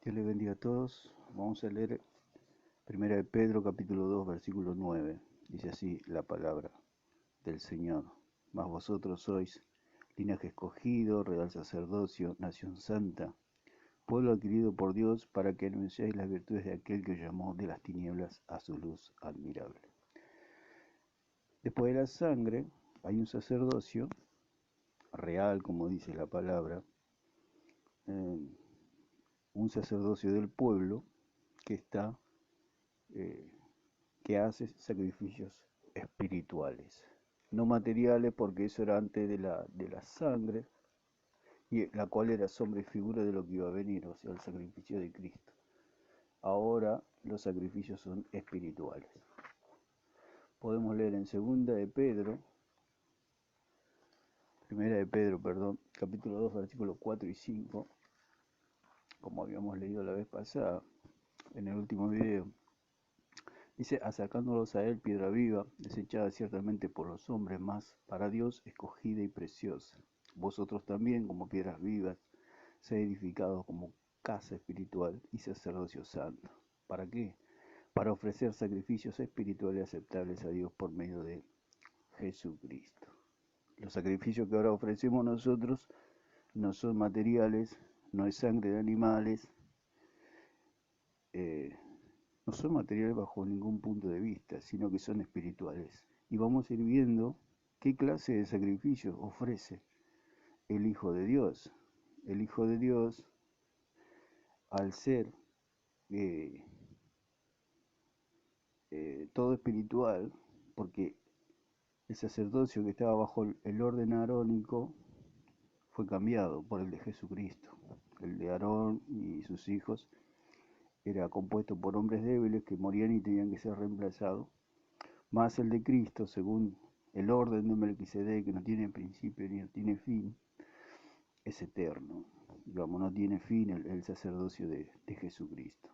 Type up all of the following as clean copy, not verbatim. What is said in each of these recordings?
Dios les bendiga a todos. Vamos a leer Primera de Pedro, capítulo 2, versículo 9. Dice así la palabra del Señor. Mas vosotros sois linaje escogido, real sacerdocio, nación santa, pueblo adquirido por Dios, para que anunciéis las virtudes de aquel que os llamó de las tinieblas a su luz admirable. Después de la sangre hay un sacerdocio real, como dice la palabra, un sacerdocio del pueblo que está que hace sacrificios espirituales, no materiales, porque eso era antes de la sangre, y la cual era sombra y figura de lo que iba a venir, o sea, el sacrificio de Cristo. Ahora los sacrificios son espirituales. Podemos leer en Primera de Pedro, capítulo 2, versículos 4 y 5, como habíamos leído la vez pasada, en el último video. Dice, acercándolos a él, piedra viva, desechada ciertamente por los hombres, mas para Dios escogida y preciosa. Vosotros también, como piedras vivas, sed edificados como casa espiritual y sacerdocio santo. ¿Para qué? Para ofrecer sacrificios espirituales aceptables a Dios por medio de Jesucristo. Los sacrificios que ahora ofrecemos nosotros no son materiales, no es sangre de animales, no son materiales bajo ningún punto de vista, sino que son espirituales. Y vamos a ir viendo qué clase de sacrificio ofrece el Hijo de Dios. El Hijo de Dios, al ser todo espiritual, porque el sacerdocio que estaba bajo el orden arónico fue cambiado por el de Jesucristo. El de Aarón y sus hijos era compuesto por hombres débiles que morían y tenían que ser reemplazados, más el de Cristo, según el orden de Melquisedec, que no tiene principio ni no tiene fin, es eterno. Digamos, no tiene fin el sacerdocio de Jesucristo.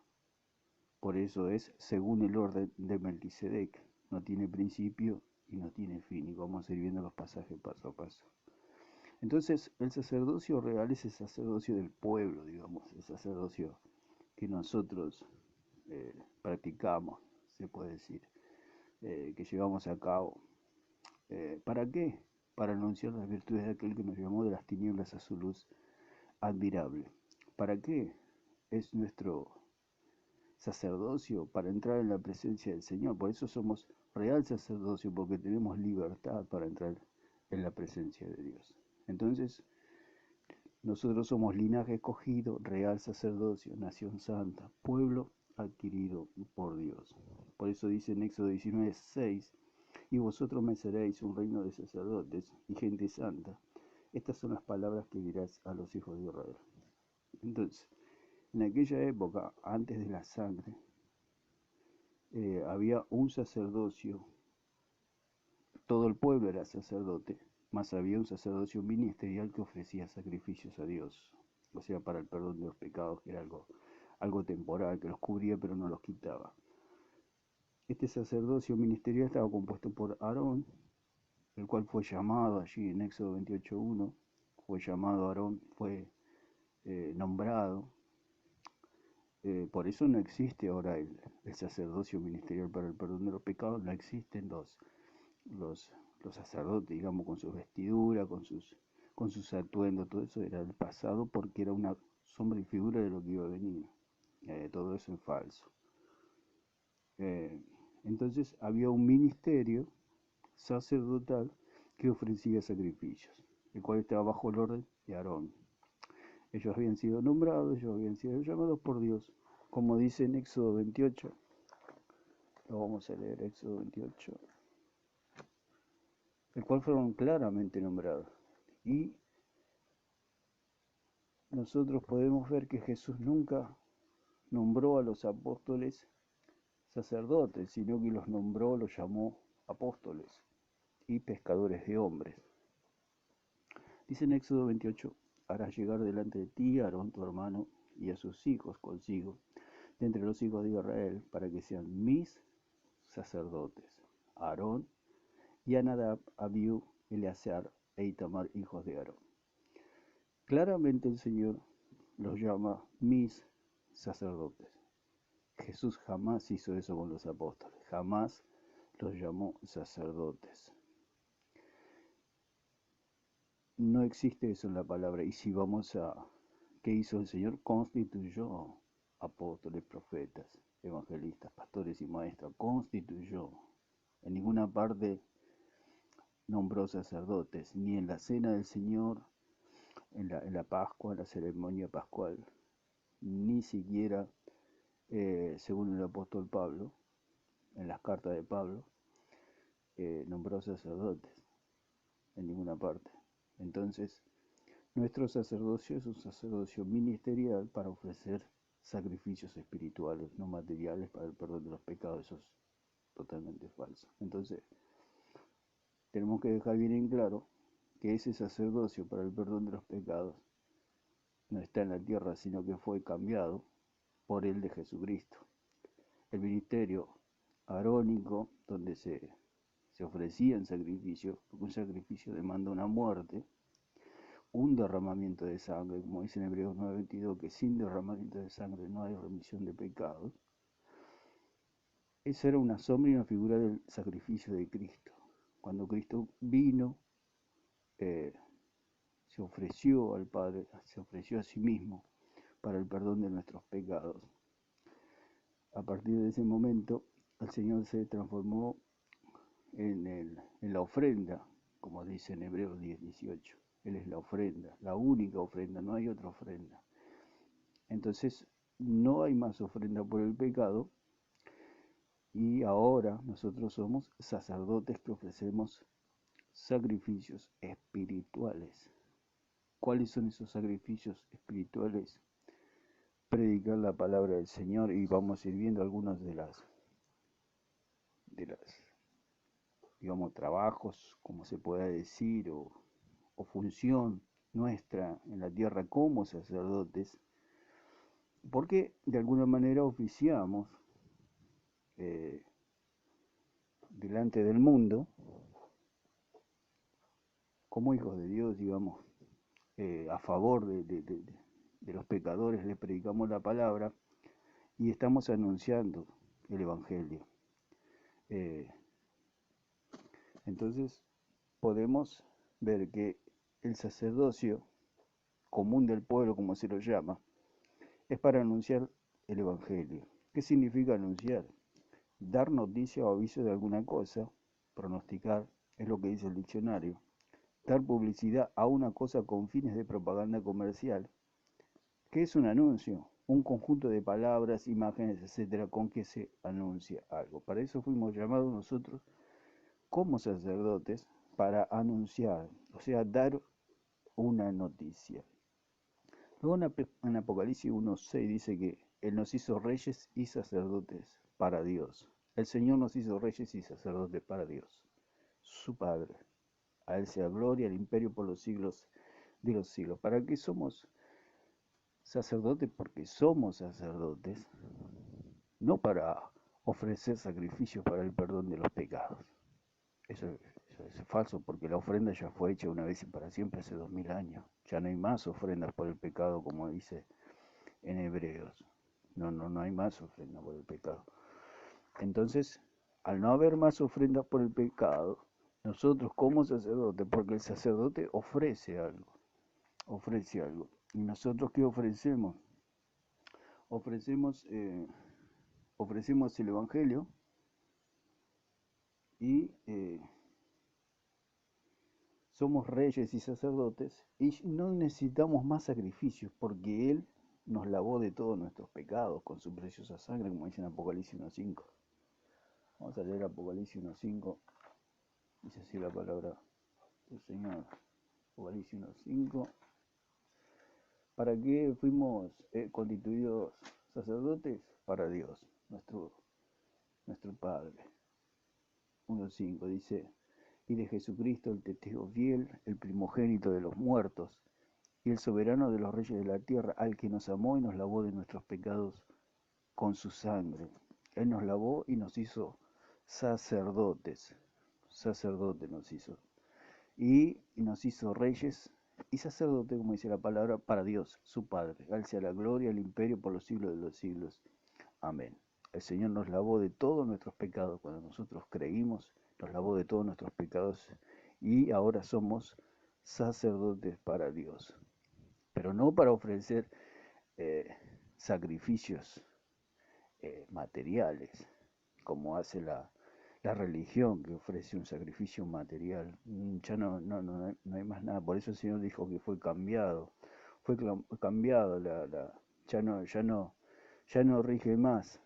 Por eso es según el orden de Melquisedec, no tiene principio y no tiene fin. Y vamos a ir viendo los pasajes paso a paso. Entonces, el sacerdocio real es el sacerdocio del pueblo, digamos, el sacerdocio que nosotros practicamos, se puede decir, que llevamos a cabo. ¿Para qué? Para anunciar las virtudes de aquel que nos llamó de las tinieblas a su luz admirable. ¿Para qué? Es nuestro sacerdocio para entrar en la presencia del Señor. Por eso somos real sacerdocio, porque tenemos libertad para entrar en la presencia de Dios. Entonces, nosotros somos linaje escogido, real sacerdocio, nación santa, pueblo adquirido por Dios. Por eso dice en Éxodo 19:6, y vosotros me seréis un reino de sacerdotes y gente santa. Estas son las palabras que dirás a los hijos de Israel. Entonces, en aquella época, antes de la sangre, había un sacerdocio, todo el pueblo era sacerdote, mas había un sacerdocio ministerial que ofrecía sacrificios a Dios, o sea, para el perdón de los pecados, que era algo temporal, que los cubría pero no los quitaba. Este sacerdocio ministerial estaba compuesto por Aarón, el cual fue llamado allí en Éxodo 28:1, fue llamado Aarón, fue nombrado. Por eso no existe ahora el sacerdocio ministerial para el perdón de los pecados, no existen los sacerdotes, digamos, con sus vestiduras, con sus atuendos, todo eso era del pasado porque era una sombra y figura de lo que iba a venir. Todo eso es falso. Entonces había un ministerio sacerdotal que ofrecía sacrificios, el cual estaba bajo el orden de Aarón. Ellos habían sido nombrados, ellos habían sido llamados por Dios, como dice en Éxodo 28. Lo vamos a leer, Éxodo 28, el cual fueron claramente nombrados. Y nosotros podemos ver que Jesús nunca nombró a los apóstoles sacerdotes, sino que los nombró, los llamó apóstoles y pescadores de hombres. Dice en Éxodo 28, harás llegar delante de ti a Aarón tu hermano y a sus hijos consigo, de entre los hijos de Israel, para que sean mis sacerdotes, Aarón y a Nadab, Abiú, Eleazar e Itamar, hijos de Aarón. Claramente el Señor los llama mis sacerdotes. Jesús jamás hizo eso con los apóstoles, jamás los llamó sacerdotes. No existe eso en la palabra. Y si vamos a qué hizo el Señor, constituyó apóstoles, profetas, evangelistas, pastores y maestros, constituyó. En ninguna parte nombró sacerdotes, ni en la cena del Señor, en la Pascua, en la ceremonia pascual, ni siquiera, según el apóstol Pablo, en las cartas de Pablo, nombró sacerdotes, en ninguna parte. Entonces, nuestro sacerdocio es un sacerdocio ministerial para ofrecer sacrificios espirituales, no materiales, para el perdón de los pecados. Eso es totalmente falso. Entonces, tenemos que dejar bien en claro que ese sacerdocio para el perdón de los pecados no está en la tierra, sino que fue cambiado por el de Jesucristo. El ministerio arónico, donde se ofrecían sacrificios, porque un sacrificio demanda una muerte, un derramamiento de sangre, como dice en Hebreos 9:22, que sin derramamiento de sangre no hay remisión de pecados. Esa era una sombra y una figura del sacrificio de Cristo. Cuando Cristo vino, se ofreció al Padre, se ofreció a sí mismo para el perdón de nuestros pecados. A partir de ese momento, el Señor se transformó en la ofrenda, como dice en Hebreos 10:18. Él es la ofrenda, la única ofrenda, no hay otra ofrenda. Entonces, no hay más ofrenda por el pecado, y ahora nosotros somos sacerdotes que ofrecemos sacrificios espirituales. ¿Cuáles son esos sacrificios espirituales? Predicar la palabra del Señor, y vamos a ir viendo algunos de las digamos, trabajos, como se pueda decir, o función nuestra en la tierra como sacerdotes, porque de alguna manera oficiamos delante del mundo como hijos de Dios, digamos, a favor de los pecadores, les predicamos la palabra y estamos anunciando el Evangelio. Entonces podemos ver que el sacerdocio común del pueblo, como se lo llama, es para anunciar el Evangelio. ¿Qué significa anunciar? Dar noticia o aviso de alguna cosa, pronosticar, es lo que dice el diccionario. Dar publicidad a una cosa con fines de propaganda comercial. ¿Qué es un anuncio? Un conjunto de palabras, imágenes, etcétera, con que se anuncia algo. Para eso fuimos llamados nosotros como sacerdotes, para anunciar, o sea, dar una noticia. Luego en Apocalipsis 1:6 dice que Él nos hizo reyes y sacerdotes para Dios. El Señor nos hizo reyes y sacerdotes para Dios, su Padre. A Él sea gloria, el imperio por los siglos de los siglos. ¿Para qué somos sacerdotes? Porque somos sacerdotes, no para ofrecer sacrificios para el perdón de los pecados. Eso es falso, porque la ofrenda ya fue hecha una vez y para siempre hace 2000 años. Ya no hay más ofrendas por el pecado, como dice en Hebreos. No hay más ofrenda por el pecado. Entonces, al no haber más ofrendas por el pecado, nosotros como sacerdotes, porque el sacerdote ofrece algo. ¿Y nosotros qué ofrecemos? Ofrecemos el Evangelio y somos reyes y sacerdotes y no necesitamos más sacrificios porque Él nos lavó de todos nuestros pecados con su preciosa sangre, como dice en Apocalipsis 1:5. Vamos a leer Apocalipsis 1:5. Dice así la palabra del Señor. Apocalipsis 1:5. ¿Para qué fuimos constituidos sacerdotes? Para Dios, nuestro Padre. 1:5 dice: y de Jesucristo, el testigo fiel, el primogénito de los muertos, y el soberano de los reyes de la tierra, al que nos amó y nos lavó de nuestros pecados con su sangre. Él nos lavó y nos hizo sacerdotes nos hizo. Y nos hizo reyes y sacerdote, como dice la palabra, para Dios, su Padre. A él sea la gloria, el imperio por los siglos de los siglos. Amén. El Señor nos lavó de todos nuestros pecados cuando nosotros creímos, nos lavó de todos nuestros pecados y ahora somos sacerdotes para Dios. Pero no para ofrecer eh, sacrificios materiales, como hace la religión que ofrece un sacrificio material. Ya no hay más nada. Por eso el Señor dijo que fue cambiado. Fue cambiado, ya no rige más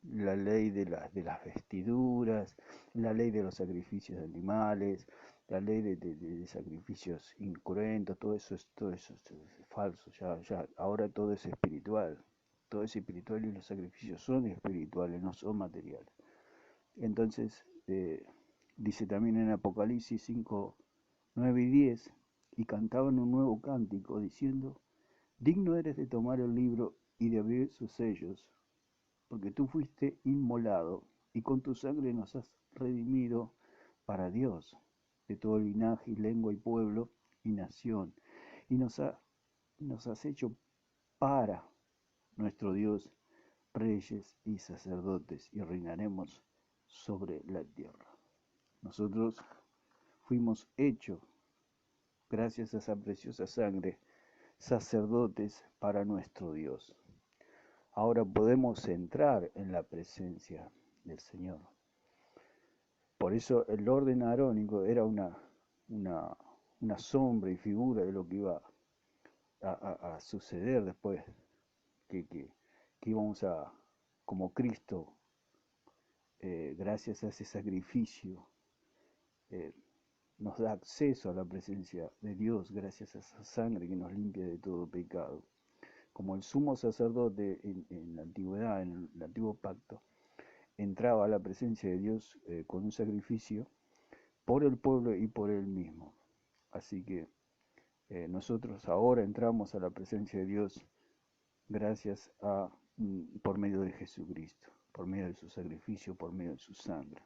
la ley de las vestiduras, la ley de los sacrificios de animales, la ley de sacrificios incruentos, todo eso es falso, ahora todo es espiritual, todo es espiritual y los sacrificios son espirituales, no son materiales. Entonces, dice también en Apocalipsis 5, 9 y 10, y cantaban un nuevo cántico diciendo, digno eres de tomar el libro y de abrir sus sellos, porque tú fuiste inmolado y con tu sangre nos has redimido para Dios, de todo linaje y lengua y pueblo y nación, y nos has hecho para nuestro Dios reyes y sacerdotes, y reinaremos sobre la tierra. Nosotros fuimos hechos, gracias a esa preciosa sangre, sacerdotes para nuestro Dios. Ahora podemos entrar en la presencia del Señor. Por eso el orden arónico era una sombra y figura de lo que iba a suceder después, que íbamos a, como Cristo, gracias a ese sacrificio, eh, nos da acceso a la presencia de Dios, gracias a esa sangre que nos limpia de todo pecado. Como el sumo sacerdote en la antigüedad, en el antiguo pacto, entraba a la presencia de Dios con un sacrificio por el pueblo y por él mismo. Así que nosotros ahora entramos a la presencia de Dios gracias a, por medio de Jesucristo, por medio de su sacrificio, por medio de su sangre.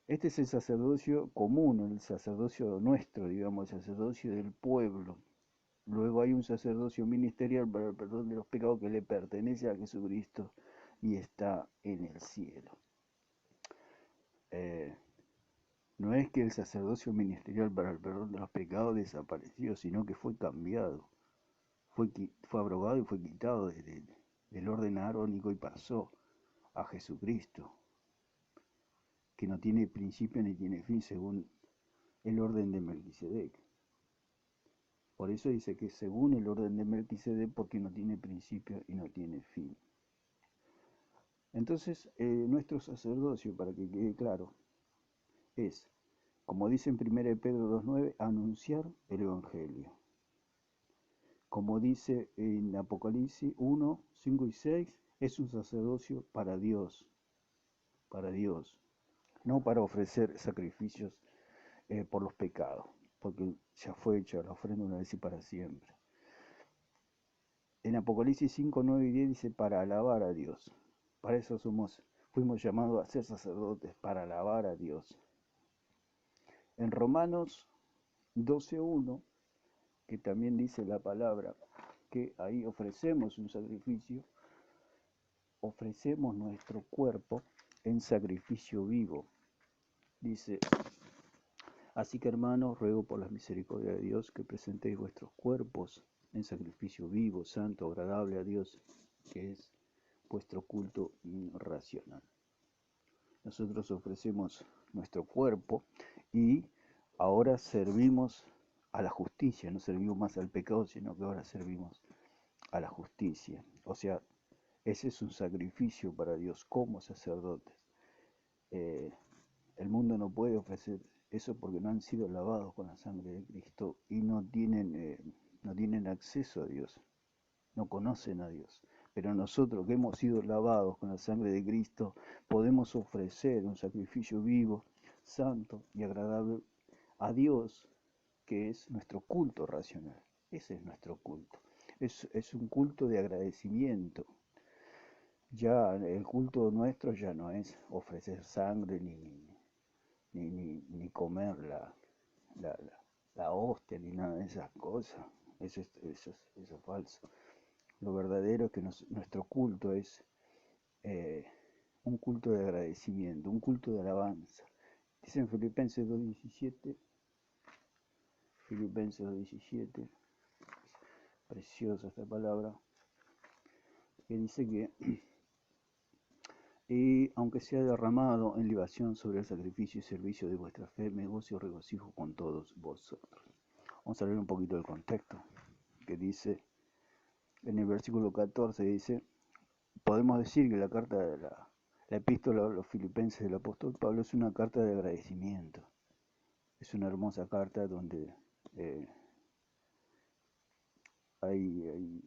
Este es el sacerdocio común, el sacerdocio nuestro, digamos, el sacerdocio del pueblo. Luego hay un sacerdocio ministerial para el perdón de los pecados que le pertenece a Jesucristo y está en el cielo. No es que el sacerdocio ministerial para el perdón de los pecados desapareció, sino que fue cambiado, fue abrogado y fue quitado del orden arónico y pasó a Jesucristo, que no tiene principio ni tiene fin según el orden de Melquisedec. Por eso dice que según el orden de Melquisedec, porque no tiene principio y no tiene fin. Entonces, nuestro sacerdocio, para que quede claro, es, como dice en 1 Pedro 2.9, anunciar el Evangelio. Como dice en Apocalipsis 1, 5 y 6, es un sacerdocio para Dios, no para ofrecer sacrificios por los pecados, porque ya fue hecha la ofrenda una vez y para siempre. En Apocalipsis 5, 9 y 10 dice para alabar a Dios. Para eso fuimos llamados a ser sacerdotes, para alabar a Dios. En Romanos 12.1, que también dice la palabra, que ahí ofrecemos un sacrificio, ofrecemos nuestro cuerpo en sacrificio vivo. Dice, así que hermanos, ruego por la misericordia de Dios que presentéis vuestros cuerpos en sacrificio vivo, santo, agradable a Dios, que es vuestro culto racional. Nosotros ofrecemos nuestro cuerpo y ahora servimos a la justicia, no servimos más al pecado, sino que ahora servimos a la justicia. O sea, ese es un sacrificio para Dios como sacerdotes. El mundo no puede ofrecer eso porque no han sido lavados con la sangre de Cristo y no tienen acceso a Dios, no conocen a Dios. Pero nosotros que hemos sido lavados con la sangre de Cristo, podemos ofrecer un sacrificio vivo, santo y agradable a Dios, que es nuestro culto racional. Ese es nuestro culto. Es un culto de agradecimiento. Ya el culto nuestro ya no es ofrecer sangre ni comer la hostia ni nada de esas cosas. Eso es falso. Lo verdadero es que nuestro culto es eh, un culto de agradecimiento, un culto de alabanza. Dice en Filipenses 2.17, Filipenses 2.17, preciosa esta palabra, que dice que y aunque sea derramado en libación sobre el sacrificio y servicio de vuestra fe, me gozo y regocijo con todos vosotros. Vamos a leer un poquito el contexto, que dice, en el versículo 14 dice, podemos decir que la carta de la epístola a los filipenses del apóstol Pablo es una carta de agradecimiento. Es una hermosa carta donde eh, hay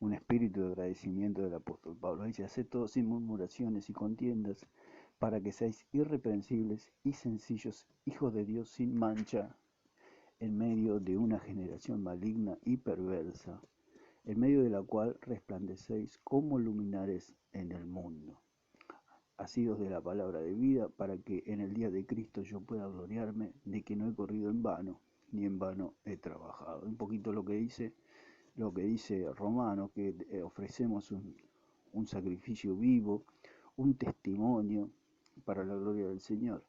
un espíritu de agradecimiento del apóstol Pablo. Dice, haced todo sin murmuraciones y contiendas, para que seáis irreprensibles y sencillos, hijos de Dios sin mancha, en medio de una generación maligna y perversa, en medio de la cual resplandecéis como luminares en el mundo, asidos de la palabra de vida, para que en el día de Cristo yo pueda gloriarme de que no he corrido en vano, ni en vano he trabajado. Un poquito lo que dice Romano, que ofrecemos un sacrificio vivo, un testimonio para la gloria del Señor.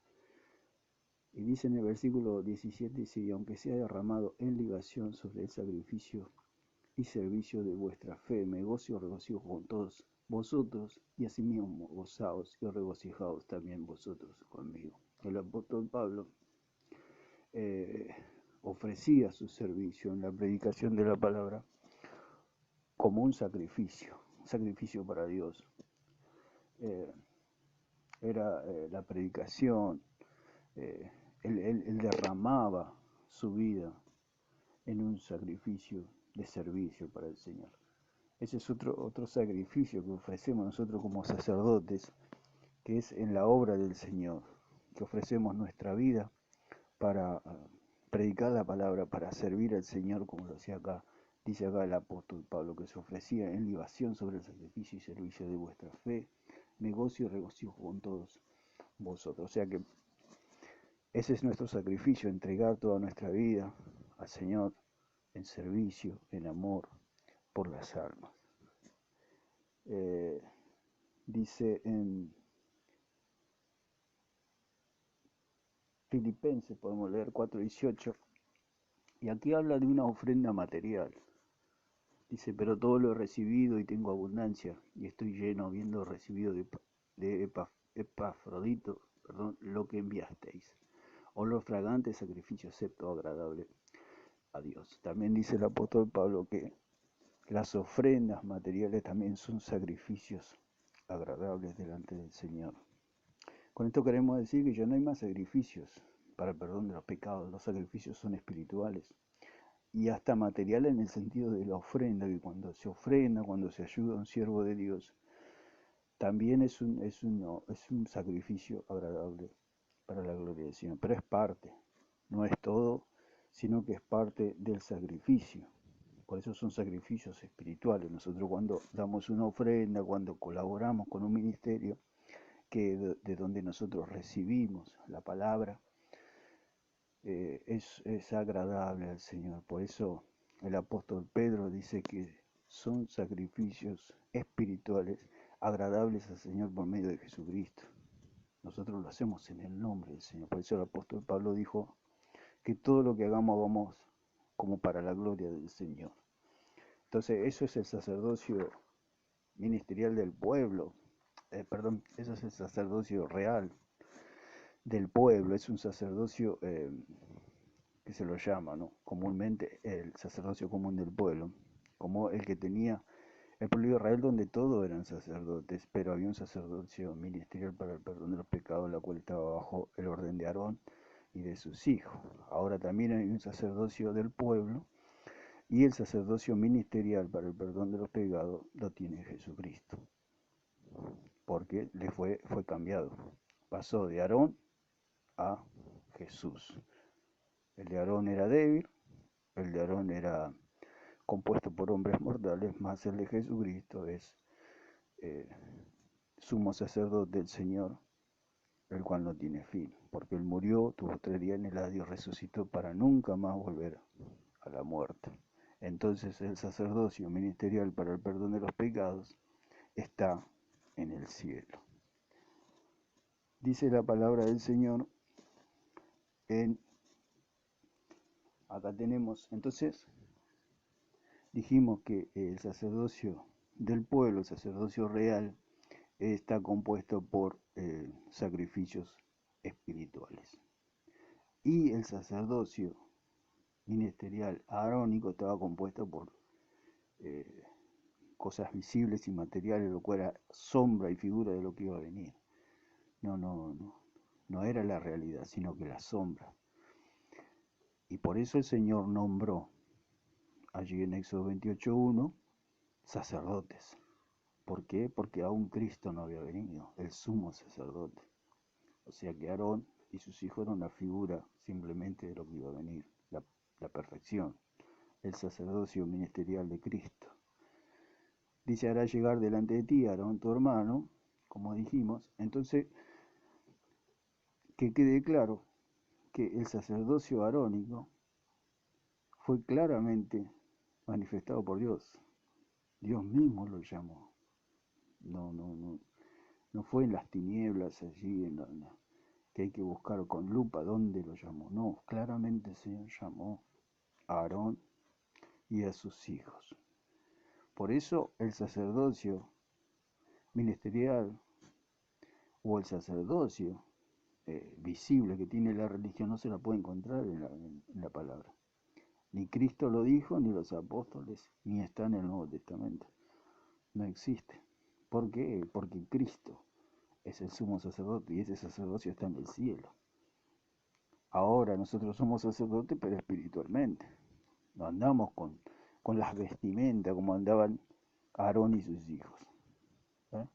Y dice en el versículo 17, dice, y aunque sea derramado en libación sobre el sacrificio y servicio de vuestra fe, me gozo y regocijo con todos vosotros, y asimismo gozaos y regocijaos también vosotros conmigo. El apóstol Pablo eh, ofrecía su servicio en la predicación de la palabra como un sacrificio para Dios. Eh, Era la predicación, eh, él derramaba su vida en un sacrificio de servicio para el Señor. Ese es otro sacrificio que ofrecemos nosotros como sacerdotes, que es en la obra del Señor, que ofrecemos nuestra vida para predicar la palabra, para servir al Señor, como lo hacía acá, dice acá el apóstol Pablo, que se ofrecía en libación sobre el sacrificio y servicio de vuestra fe, negocio y regocijo con todos vosotros. O sea que ese es nuestro sacrificio, entregar toda nuestra vida al Señor en servicio, en amor por las almas. Eh, dice en Filipenses, podemos leer 4:18, y aquí habla de una ofrenda material. Dice, pero todo lo he recibido y tengo abundancia, y estoy lleno, habiendo recibido de Epafrodito, perdón, lo que enviasteis. Olor fragante, sacrificio acepto, agradable a Dios. También dice el apóstol Pablo que las ofrendas materiales también son sacrificios agradables delante del Señor. Con esto queremos decir que ya no hay más sacrificios para el perdón de los pecados. Los sacrificios son espirituales y hasta materiales en el sentido de la ofrenda, que cuando se ofrenda, cuando se ayuda a un siervo de Dios, también es un sacrificio agradable para la gloria del Señor. Pero es parte, no es todo, sino que es parte del sacrificio. Por eso son sacrificios espirituales. Nosotros cuando damos una ofrenda, cuando colaboramos con un ministerio, que de donde nosotros recibimos la palabra, es agradable al Señor. Por eso el apóstol Pedro dice que son sacrificios espirituales agradables al Señor por medio de Jesucristo. Nosotros lo hacemos en el nombre del Señor. Por eso el apóstol Pablo dijo que todo lo que hagamos vamos como para la gloria del Señor. Entonces eso es el sacerdocio ministerial del pueblo. Eso es el sacerdocio real del pueblo. Es un sacerdocio que se lo llama, ¿no?, comúnmente el sacerdocio común del pueblo, como el que tenía el pueblo de Israel, donde todos eran sacerdotes, pero había un sacerdocio ministerial para el perdón de los pecados, la cual estaba bajo el orden de Aarón y de sus hijos. Ahora también hay un sacerdocio del pueblo, y el sacerdocio ministerial para el perdón de los pecados lo tiene Jesucristo, porque fue cambiado. Pasó de Aarón a Jesús. El de Aarón era débil, el de Aarón era compuesto por hombres mortales, más el de Jesucristo es eh, sumo sacerdote del Señor, el cual no tiene fin, porque él murió, tuvo 3 días en el Hades y resucitó para nunca más volver a la muerte. Entonces el sacerdocio ministerial para el perdón de los pecados está en el cielo. Dice la palabra del Señor acá tenemos, entonces dijimos que el sacerdocio del pueblo, el sacerdocio real, está compuesto por sacrificios espirituales. Y el sacerdocio ministerial arónico estaba compuesto por eh, cosas visibles y materiales, lo cual era sombra y figura de lo que iba a venir. No era la realidad, sino que la sombra. Y por eso el Señor nombró allí en Éxodo 28:1 sacerdotes. ¿Por qué? Porque aún Cristo no había venido, el sumo sacerdote. O sea que Aarón y sus hijos eran una figura simplemente de lo que iba a venir, la perfección, el sacerdocio ministerial de Cristo. Dice, hará llegar delante de ti, Aarón, tu hermano, como dijimos. Entonces, que quede claro que el sacerdocio arónico fue claramente manifestado por Dios. Dios mismo lo llamó. No fue en las tinieblas allí, que hay que buscar con lupa dónde lo llamó. No, claramente el Señor llamó a Aarón y a sus hijos. Por eso el sacerdocio ministerial o el sacerdocio visible que tiene la religión no se la puede encontrar en la palabra. Ni Cristo lo dijo, ni los apóstoles, ni está en el Nuevo Testamento. No existe. ¿Por qué? Porque Cristo es el sumo sacerdote y ese sacerdocio está en el cielo. Ahora nosotros somos sacerdotes, pero espiritualmente. No andamos con las vestimentas como andaban Aarón y sus hijos. ¿Eh?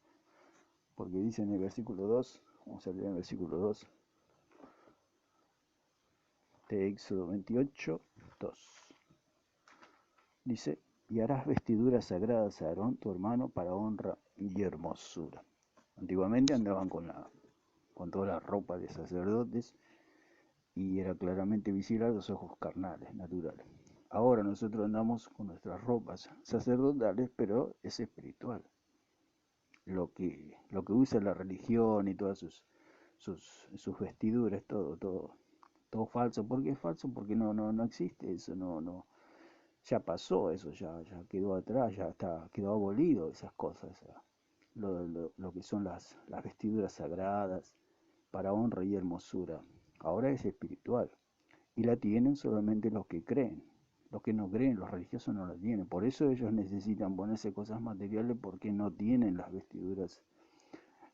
Porque dice en el versículo 2, vamos a leer en el versículo 2 de Éxodo 28, 2. Dice, y harás vestiduras sagradas a Aarón, tu hermano, para honra y hermosura. Antiguamente andaban con toda la ropa de sacerdotes y era claramente visible a los ojos carnales, naturales. Ahora nosotros andamos con nuestras ropas sacerdotales, pero es espiritual. Lo que usa la religión y todas sus vestiduras, todo falso. ¿Por qué es falso? Porque no existe eso, ya pasó eso, ya quedó atrás, quedó abolido esas cosas. Lo que son las vestiduras sagradas para honra y hermosura. Ahora es espiritual y la tienen solamente los que creen. Los que no creen, los religiosos no la tienen. Por eso ellos necesitan ponerse cosas materiales porque no tienen las vestiduras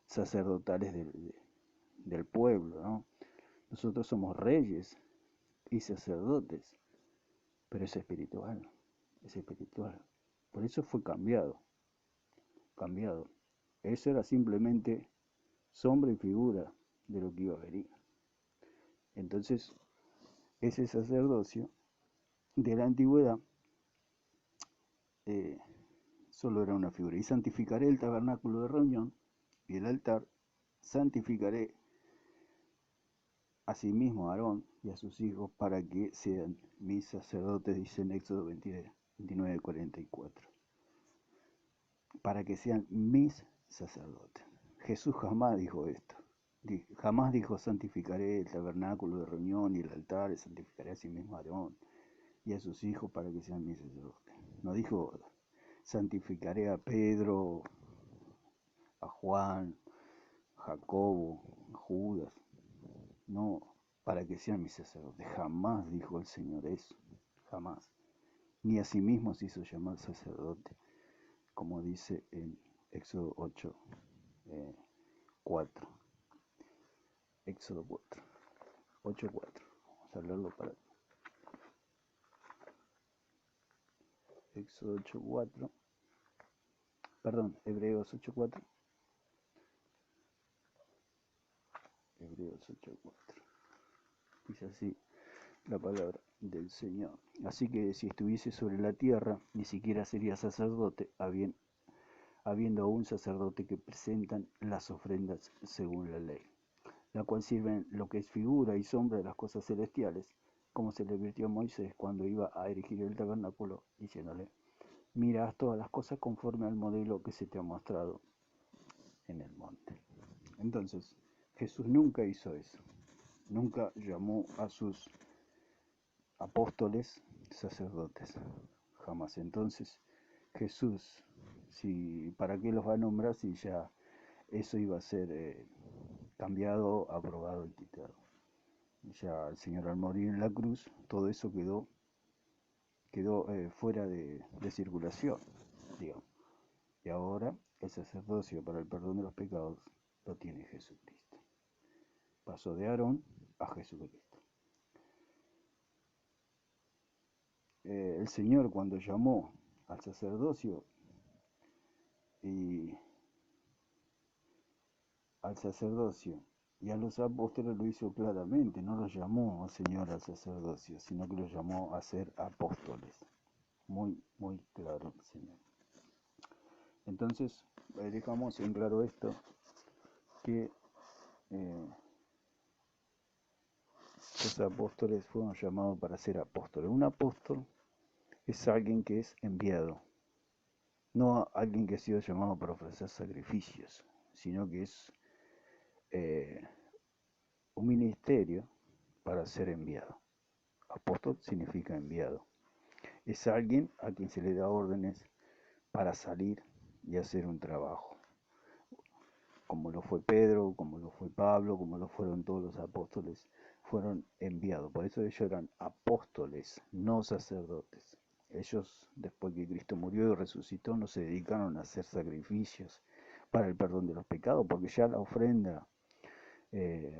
sacerdotales del pueblo, ¿no? Nosotros somos reyes y sacerdotes, pero es espiritual, es espiritual. Por eso fue cambiado. Eso era simplemente sombra y figura de lo que iba a venir. Entonces, ese sacerdocio de la antigüedad eh, solo era una figura. Y santificaré el tabernáculo de reunión y el altar, santificaré a sí mismo a Aarón y a sus hijos para que sean mis sacerdotes, dice en Éxodo 29, 44. Para que sean mis sacerdotes. Jesús jamás dijo esto. Jamás dijo santificaré el tabernáculo de reunión y el altar, santificaré a sí mismo a Aarón y a sus hijos para que sean mis sacerdotes. No dijo santificaré a Pedro, a Juan, a Jacobo, a Judas. No, para que sean mis sacerdotes. Jamás dijo el Señor eso. Jamás. Ni a sí mismo se hizo llamar sacerdote, como dice en Éxodo 8, 4. Éxodo 4. 8, 4. Vamos a leerlo para Éxodo 8, 4. Perdón, Hebreos 8, 4. Hebreos 8, 4. Dice así la palabra del Señor. Así que si estuviese sobre la tierra, ni siquiera sería sacerdote, habiendo aún sacerdote que presentan las ofrendas según la ley. la cual sirven lo que es figura y sombra de las cosas celestiales, como se le advirtió a Moisés cuando iba a erigir el tabernáculo, diciéndole: mira, haz todas las cosas conforme al modelo que se te ha mostrado en el monte. Entonces, Jesús nunca hizo eso, nunca llamó a sus apóstoles sacerdotes, jamás. Entonces, Jesús, ¿para qué los va a nombrar si ya eso iba a ser cambiado, aprobado y quitado? Ya el Señor al morir en la cruz, todo eso quedó fuera de circulación, digamos. Y ahora el sacerdocio para el perdón de los pecados lo tiene Jesucristo. Pasó de Aarón a Jesucristo. El Señor, cuando llamó al sacerdocio y a los apóstoles, lo hizo claramente, no los llamó al Señor al sacerdocio, sino que los llamó a ser apóstoles. Muy, muy claro el Señor. Entonces, dejamos en claro esto, que los apóstoles fueron llamados para ser apóstoles. Un apóstol es alguien que es enviado, no alguien que ha sido llamado para ofrecer sacrificios, sino que es un ministerio para ser enviado. Apóstol significa enviado. Es alguien a quien se le da órdenes para salir y hacer un trabajo, como lo fue Pedro, como lo fue Pablo, como lo fueron todos los apóstoles, fueron enviados. Por eso ellos eran apóstoles, no sacerdotes. Ellos, después que Cristo murió y resucitó, no se dedicaron a hacer sacrificios para el perdón de los pecados, porque ya la ofrenda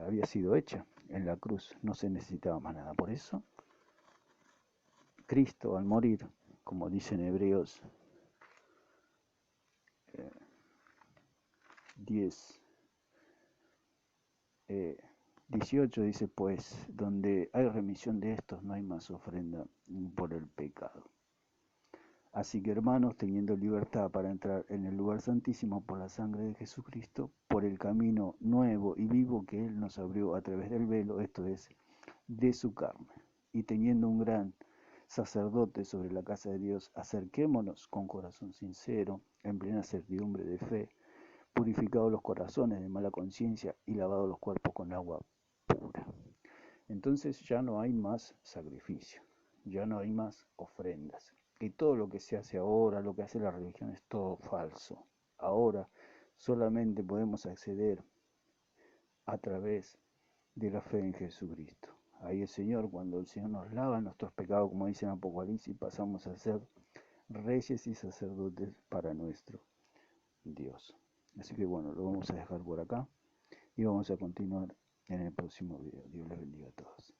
había sido hecha en la cruz, no se necesitaba más nada. Por eso, Cristo al morir, como dicen Hebreos 10, 18, dice: pues donde hay remisión de estos no hay más ofrenda por el pecado. Así que, hermanos, teniendo libertad para entrar en el lugar santísimo por la sangre de Jesucristo, por el camino nuevo y vivo que Él nos abrió a través del velo, esto es, de su carne, y teniendo un gran sacerdote sobre la casa de Dios, acerquémonos con corazón sincero, en plena certidumbre de fe, purificados los corazones de mala conciencia y lavados los cuerpos con agua pura. Entonces ya no hay más sacrificio, ya no hay más ofrendas. Y todo lo que se hace ahora, lo que hace la religión, es todo falso. Ahora solamente podemos acceder a través de la fe en Jesucristo. Ahí el Señor, cuando el Señor nos lava nuestros pecados, como dice en Apocalipsis, pasamos a ser reyes y sacerdotes para nuestro Dios. Así que bueno, lo vamos a dejar por acá y vamos a continuar en el próximo video. Dios les bendiga a todos.